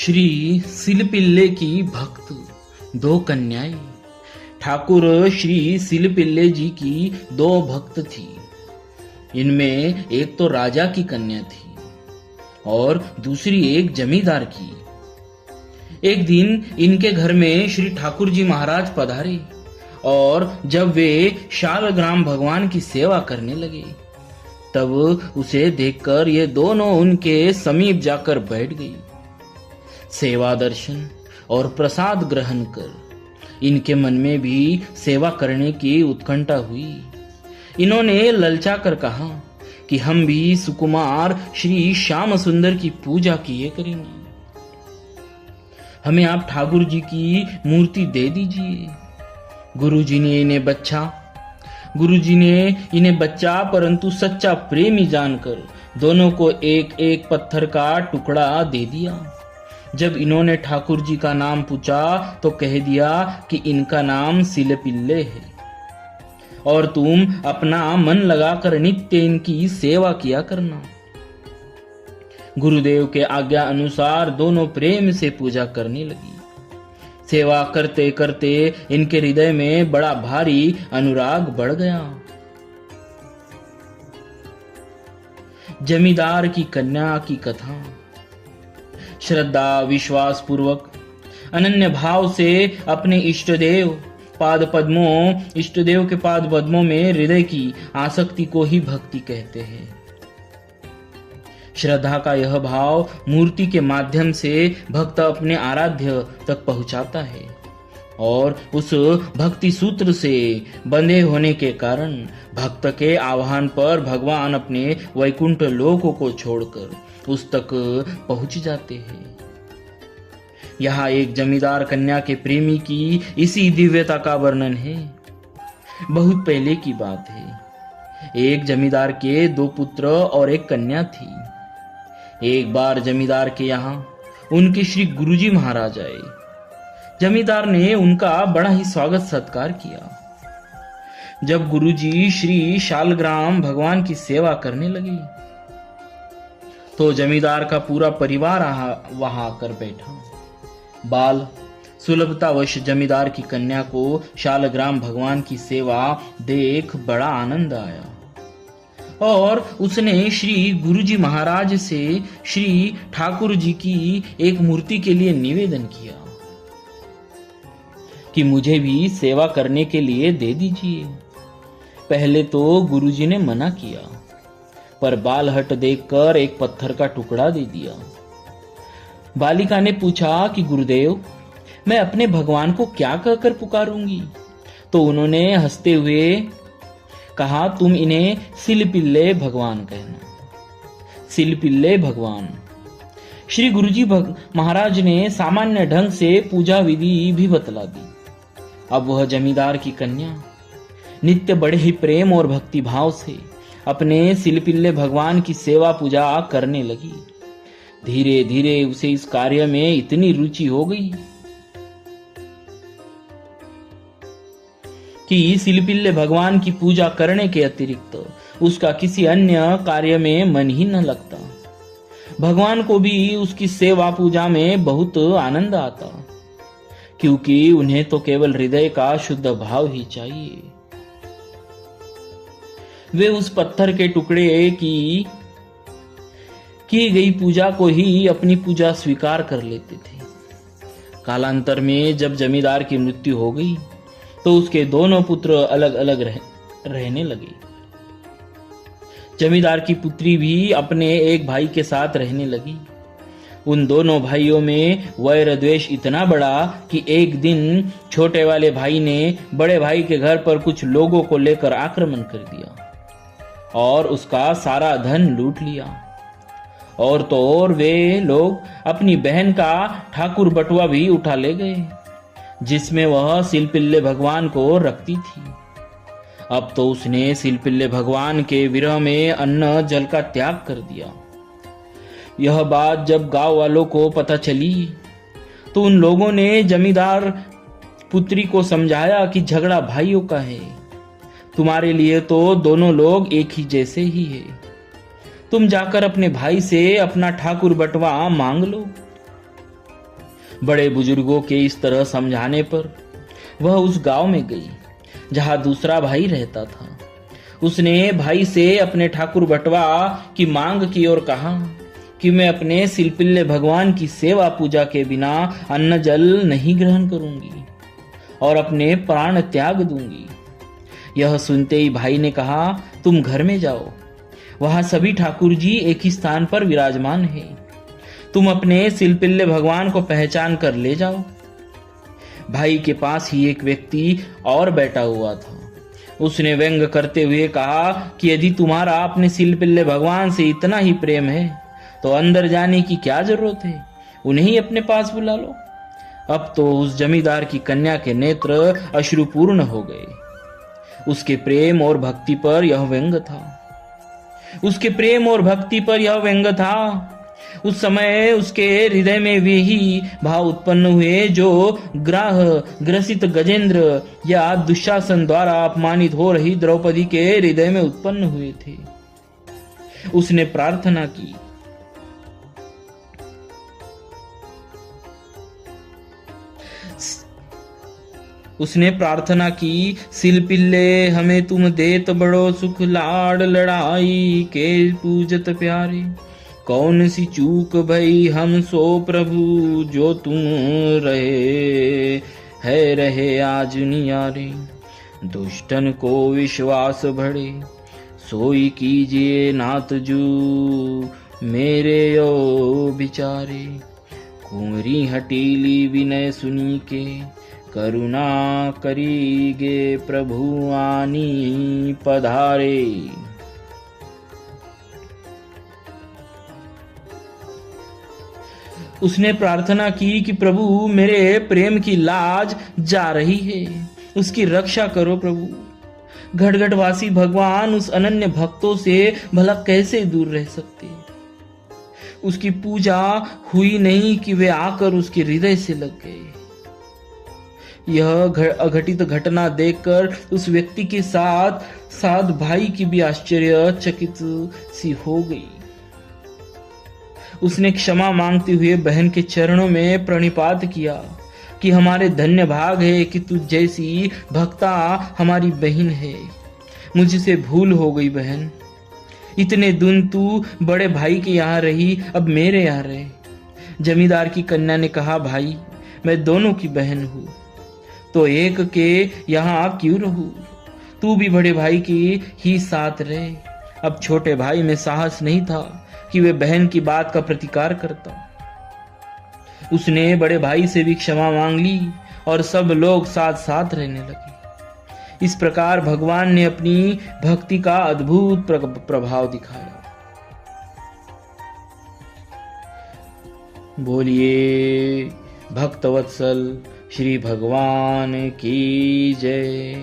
श्री सिलपिल्ले की भक्त दो कन्याएं। ठाकुर श्री सिलपिल्ले जी की दो भक्त थी। इनमें एक तो राजा की कन्या थी और दूसरी एक जमींदार की। एक दिन इनके घर में श्री ठाकुर जी महाराज पधारे और जब वे शालग्राम भगवान की सेवा करने लगे तब उसे देखकर ये दोनों उनके समीप जाकर बैठ गई। सेवा दर्शन और प्रसाद ग्रहण कर इनके मन में भी सेवा करने की उत्कंठा हुई। इन्होंने ललचा कर कहा कि हम भी सुकुमार श्री श्याम सुंदर की पूजा किए करेंगे, हमें आप ठाकुर जी की मूर्ति दे दीजिए। गुरुजी ने इन्हें बच्चा परंतु सच्चा प्रेमी जानकर दोनों को एक एक पत्थर का टुकड़ा दे दिया। जब इन्होंने ठाकुर जी का नाम पूछा तो कह दिया कि इनका नाम सिलपिल्ले है और तुम अपना मन लगाकर नित्य इनकी सेवा किया करना। गुरुदेव के आज्ञा अनुसार दोनों प्रेम से पूजा करने लगी। सेवा करते करते इनके हृदय में बड़ा भारी अनुराग बढ़ गया। जमींदार की कन्या की कथा। श्रद्धा विश्वास पूर्वक अनन्य भाव से अपने इष्टदेव के पाद पद्मों में हृदय की आसक्ति को ही भक्ति कहते हैं। श्रद्धा का यह भाव मूर्ति के माध्यम से भक्त अपने आराध्य तक पहुंचाता है और उस भक्ति सूत्र से बंधे होने के कारण भक्त के आह्वान पर भगवान अपने वैकुंठ लोकों को छोड़कर उस तक पहुंच जाते हैं। यहाँ एक जमींदार कन्या के प्रेमी की इसी दिव्यता का वर्णन है। बहुत पहले की बात है। एक जमींदार के दो पुत्र और एक कन्या थी। एक बार जमींदार के यहाँ उनके श्री गुरुजी महाराज आए। जमींदार ने उनका बड़ा ही स्वागत सत्कार किया। जब गुरुजी श्री शालग्राम भगवान की सेवा करने लगे तो जमींदार का पूरा परिवार वहां आकर बैठा। बाल सुलभतावश जमींदार की कन्या को शालग्राम भगवान की सेवा देख बड़ा आनंद आया और उसने श्री गुरुजी महाराज से श्री ठाकुर जी की एक मूर्ति के लिए निवेदन किया कि मुझे भी सेवा करने के लिए दे दीजिए। पहले तो गुरुजी ने मना किया पर बालहट देखकर एक पत्थर का टुकड़ा दे दिया। बालिका ने पूछा कि गुरुदेव मैं अपने भगवान को क्या कहकर पुकारूंगी? तो उन्होंने हंसते हुए कहा तुम इन्हें सिलपिल्ले भगवान कहना। सिलपिल्ले भगवान। श्री गुरुजी महाराज ने सामान्य ढंग से पूजा विधि भी बतला दी। अब वह जमींदार की कन्या नित्य बड़े ही प्रेम और भक्ति भाव से अपने सिलपिल्ले भगवान की सेवा पूजा करने लगी। धीरे धीरे उसे इस कार्य में इतनी रुचि हो गई कि सिलपिल्ले भगवान की पूजा करने के अतिरिक्त उसका किसी अन्य कार्य में मन ही न लगता। भगवान को भी उसकी सेवा पूजा में बहुत आनंद आता क्योंकि उन्हें तो केवल हृदय का शुद्ध भाव ही चाहिए। वे उस पत्थर के टुकड़े की गई पूजा को ही अपनी पूजा स्वीकार कर लेते थे। कालांतर में जब जमींदार की मृत्यु हो गई तो उसके दोनों पुत्र अलग अलग रहने लगे। जमींदार की पुत्री भी अपने एक भाई के साथ रहने लगी। उन दोनों भाइयों में वैर द्वेष इतना बड़ा कि एक दिन छोटे वाले भाई ने बड़े भाई के घर पर कुछ लोगों को लेकर आक्रमण कर दिया और उसका सारा धन लूट लिया। और तो और वे लोग अपनी बहन का ठाकुर बटुआ भी उठा ले गए जिसमें वह सिलपिल्ले भगवान को रखती थी। अब तो उसने सिलपिल्ले भगवान के विरह में अन्न जल का त्याग कर दिया। यह बात जब गांव वालों को पता चली तो उन लोगों ने जमींदार पुत्री को समझाया कि झगड़ा भाइयों का है, तुम्हारे लिए तो दोनों लोग एक ही जैसे ही है, तुम जाकर अपने भाई से अपना ठाकुर बटवा मांग लो। बड़े बुजुर्गों के इस तरह समझाने पर वह उस गांव में गई जहां दूसरा भाई रहता था। उसने भाई से अपने ठाकुर बटवा की मांग की और कहा कि मैं अपने सिलपिल्ले भगवान की सेवा पूजा के बिना अन्न जल नहीं ग्रहण करूंगी और अपने प्राण त्याग दूंगी। यह सुनते ही भाई ने कहा, तुम घर में जाओ, वहां सभी ठाकुर जी एक ही स्थान पर विराजमान हैं। तुम अपने सिलपिल्ले भगवान को पहचान कर ले जाओ। भाई के पास ही एक व्यक्ति और बैठा हुआ था। उसने व्यंग करते हुए कहा कि यदि तुम्हारा अपने सिलपिल्ले भगवान से इतना ही प्रेम है तो अंदर जाने की क्या जरूरत है, उन्हें ही अपने पास बुला लो। अब तो उस जमींदार की कन्या के नेत्र अश्रुपूर्ण हो गए। उसके प्रेम और भक्ति पर यह व्यंग था। उसके प्रेम और भक्ति पर यह व्यंग था। उस समय उसके हृदय में वे ही भाव उत्पन्न हुए जो ग्रसित गजेंद्र या दुशासन द्वारा अपमानित हो रही द्रौपदी के हृदय में उत्पन्न हुए थे। उसने प्रार्थना की, सिलपिल्ले हमें तुम देत बड़ो सुख, लाड लड़ाई के पूजत प्यारे। कौन सी चूक भई हम सो प्रभु, जो तुम रहे आज नियारे। दुष्टन को विश्वास बढ़े, सोई कीजिए नाथ जू, मेरे यो बिचारे। कुंवरी हटीली विनय सुनी के, करुणा करीगे प्रभु आनी पधारे। उसने प्रार्थना की कि प्रभु मेरे प्रेम की लाज जा रही है, उसकी रक्षा करो प्रभु। घटघटवासी भगवान उस अनन्य भक्तों से भला कैसे दूर रह सकते। उसकी पूजा हुई नहीं कि वे आकर उसके हृदय से लग गए। यह अघटित घटना देखकर उस व्यक्ति के साथ भाई की भी आश्चर्यचकित सी हो गई। उसने क्षमा मांगते हुए बहन के चरणों में प्रणिपात किया कि हमारे धन्य भाग है कि तू जैसी भक्ता हमारी बहन है। मुझसे भूल हो गई बहन, इतने दिन तू बड़े भाई के यहाँ रही, अब मेरे यहाँ रहे। जमींदार की कन्या ने कहा, भाई मैं दोनों की बहन हूँ, तो एक के यहाँ क्यों रहूं? तू भी बड़े भाई की ही साथ रहे। अब छोटे भाई में साहस नहीं था कि वे बहन की बात का प्रतिकार करता। उसने बड़े भाई से भी क्षमा मांग ली और सब लोग साथ साथ रहने लगे। इस प्रकार भगवान ने अपनी भक्ति का अद्भुत प्रभाव दिखाया। बोलिए भक्तवत्सल श्री भगवान की जय।